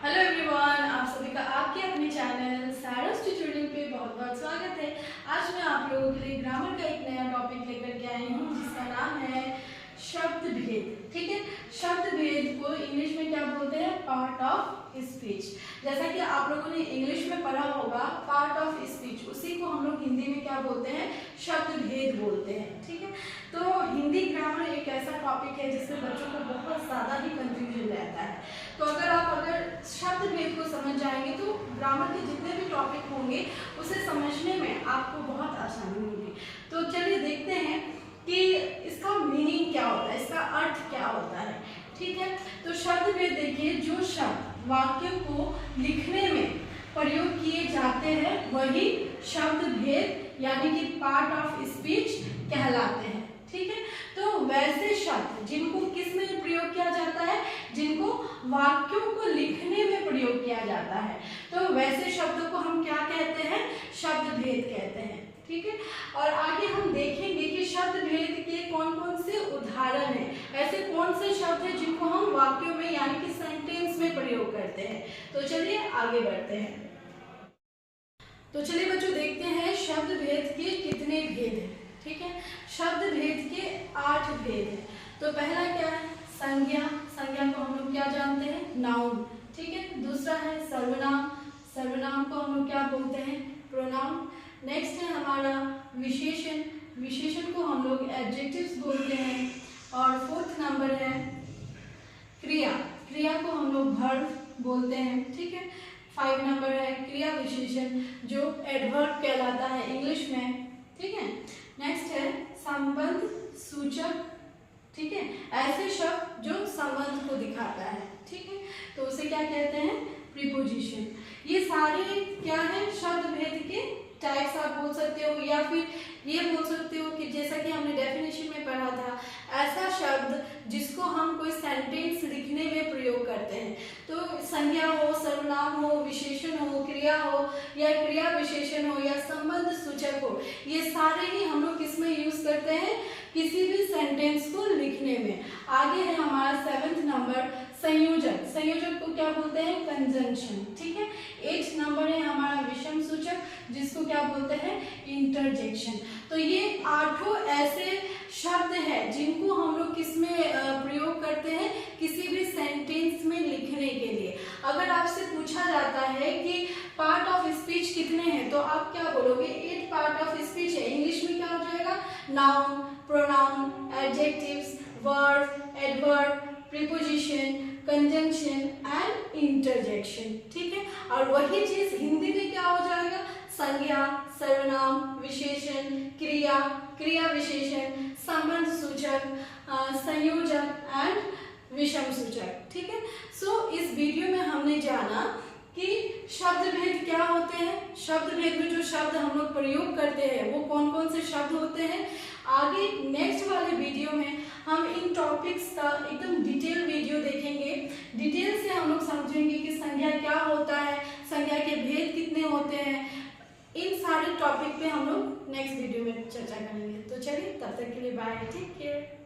Hello everyone, आप सभी का आपके अपने चैनल सारस ट्यूटोरियल पे बहुत बहुत स्वागत है। आज मैं आप लोगों के लिए ग्रामर का एक नया टॉपिक लेकर के आई हूँ जिसका नाम है शब्द भेद। ठीक है, शब्द भेद को इंग्लिश में क्या बोलते हैं? Part of speech. जैसा कि आप लोगों ने इंग्लिश में पढ़ा होगा पार्ट ऑफ स्पीच, उसी को हम लोग हिंदी में क्या बोलते हैं? शब्द भेद बोलते हैं। ठीक है, तो हिंदी ग्रामर एक ऐसा टॉपिक है जिसमें बच्चों को बहुत ज़्यादा ही कंफ्यूजन रहता है। तो अगर शब्द भेद को समझ जाएंगे तो ग्रामर के जितने भी टॉपिक होंगे उसे समझने में आपको बहुत आसानी होगी। तो चलिए देखते हैं कि इसका मीनिंग क्या होता है, इसका अर्थ क्या होता है। ठीक है, तो शब्द भेद देखिए, जो शब्द वाक्य को लिखने में प्रयोग किए जाते हैं वही शब्द भेद यानी कि पार्ट ऑफ स्पीच कहलाते हैं। ठीक है, तो वैसे शब्द जिनको किस में प्रयोग किया जाता है? जिनको वाक्यों को लिखने में प्रयोग किया जाता है, तो वैसे शब्दों को हम क्या कहते हैं? शब्द भेद कहते हैं। ठीक है, और आगे हम देखेंगे कि शब्द भेद के कौन कौन से उदाहरण हैं, ऐसे कौन से शब्द हैं जिनको हम वाक्यों में यानी कि सेंटेंस में प्रयोग करते हैं। तो चलिए आगे बढ़ते हैं। तो चलिए बच्चों देखते हैं शब्द भेद के कितने भेद हैं। ठीक है, शब्द भेद के 8 भेद हैं। तो पहला क्या है? संज्ञा। संज्ञा को हम लोग क्या जानते हैं? नाउन। ठीक है, दूसरा है सर्वनाम। सर्वनाम को हम लोग क्या बोलते हैं? प्रोनाउन। नेक्स्ट है हमारा विशेषण। विशेषण को हम लोग एडजेक्टिव्स बोलते हैं। और फोर्थ नंबर है क्रिया। क्रिया को हम लोग वर्ब बोलते हैं। ठीक है, 5 नंबर है क्रिया विशेषण जो एडवर्ब कहलाता है इंग्लिश में। ठीक है, नेक्स्ट है संबंध सूचक। ठीक है, ऐसे शब्द जो संबंध को दिखाता है। ठीक है, तो उसे क्या कहते हैं? प्रीपोजिशन। ये सारे क्या है? शब्द भेद के टाइप्स आप बोल सकते हो, या फिर ये बोल सकते हो कि जैसा कि हमने डेफिनेशन में पढ़ा था, ऐसा शब्द जिसको हम कोई सेंटेंस लिखने में प्रयोग करते हैं। तो संज्ञा हो, सर्वनाम हो, विशेषण हो, क्रिया हो या क्रिया विशेषण हो या संबंध सूचक हो, ये सारे ही हम लोग किसमें यूज करते हैं? किसी भी सेंटेंस को लिखने में। आगे है हमारा 7th नंबर संयोजक। संयोजक को क्या बोलते हैं? कंजंक्शन। ठीक है, 8th नंबर है हमारा विषम सूचक जिसको क्या बोलते हैं? इंटरजेक्शन। तो ये 8 ऐसे शब्द है जिनको हम लोग किसमें प्रयोग करते हैं? किसी भी सेंटेंस में लिखने के लिए। अगर आपसे पूछा जाता है कि पार्ट ऑफ स्पीच कितने हैं, तो आप क्या बोलोगे? 8 पार्ट ऑफ स्पीच है। इंग्लिश में क्या हो जाएगा? Noun, pronoun, adjectives, verb, adverb, preposition, conjunction and interjection. ठीक है, और वही चीज हिंदी में क्या हो जाएगा? संज्ञा, सर्वनाम, विशेषण, क्रिया, क्रिया विशेषण, संबंध सूचक, संयोजक एंड विषम सूचक। ठीक है, सो इस वीडियो में हमने जाना कि शब्द भेद क्या होते हैं, शब्द भेद में जो शब्द हम लोग प्रयोग करते हैं वो कौन कौन से शब्द होते हैं। आगे नेक्स्ट वाले वीडियो में हम इन टॉपिक्स का एकदम डिटेल वीडियो देखेंगे। डिटेल से हम लोग समझेंगे कि संज्ञा क्या होता है, संज्ञा के भेद कितने होते हैं। इन सारे टॉपिक पे हम लोग नेक्स्ट वीडियो में चर्चा करेंगे। तो चलिए तब तक के लिए बाय, टेक केयर।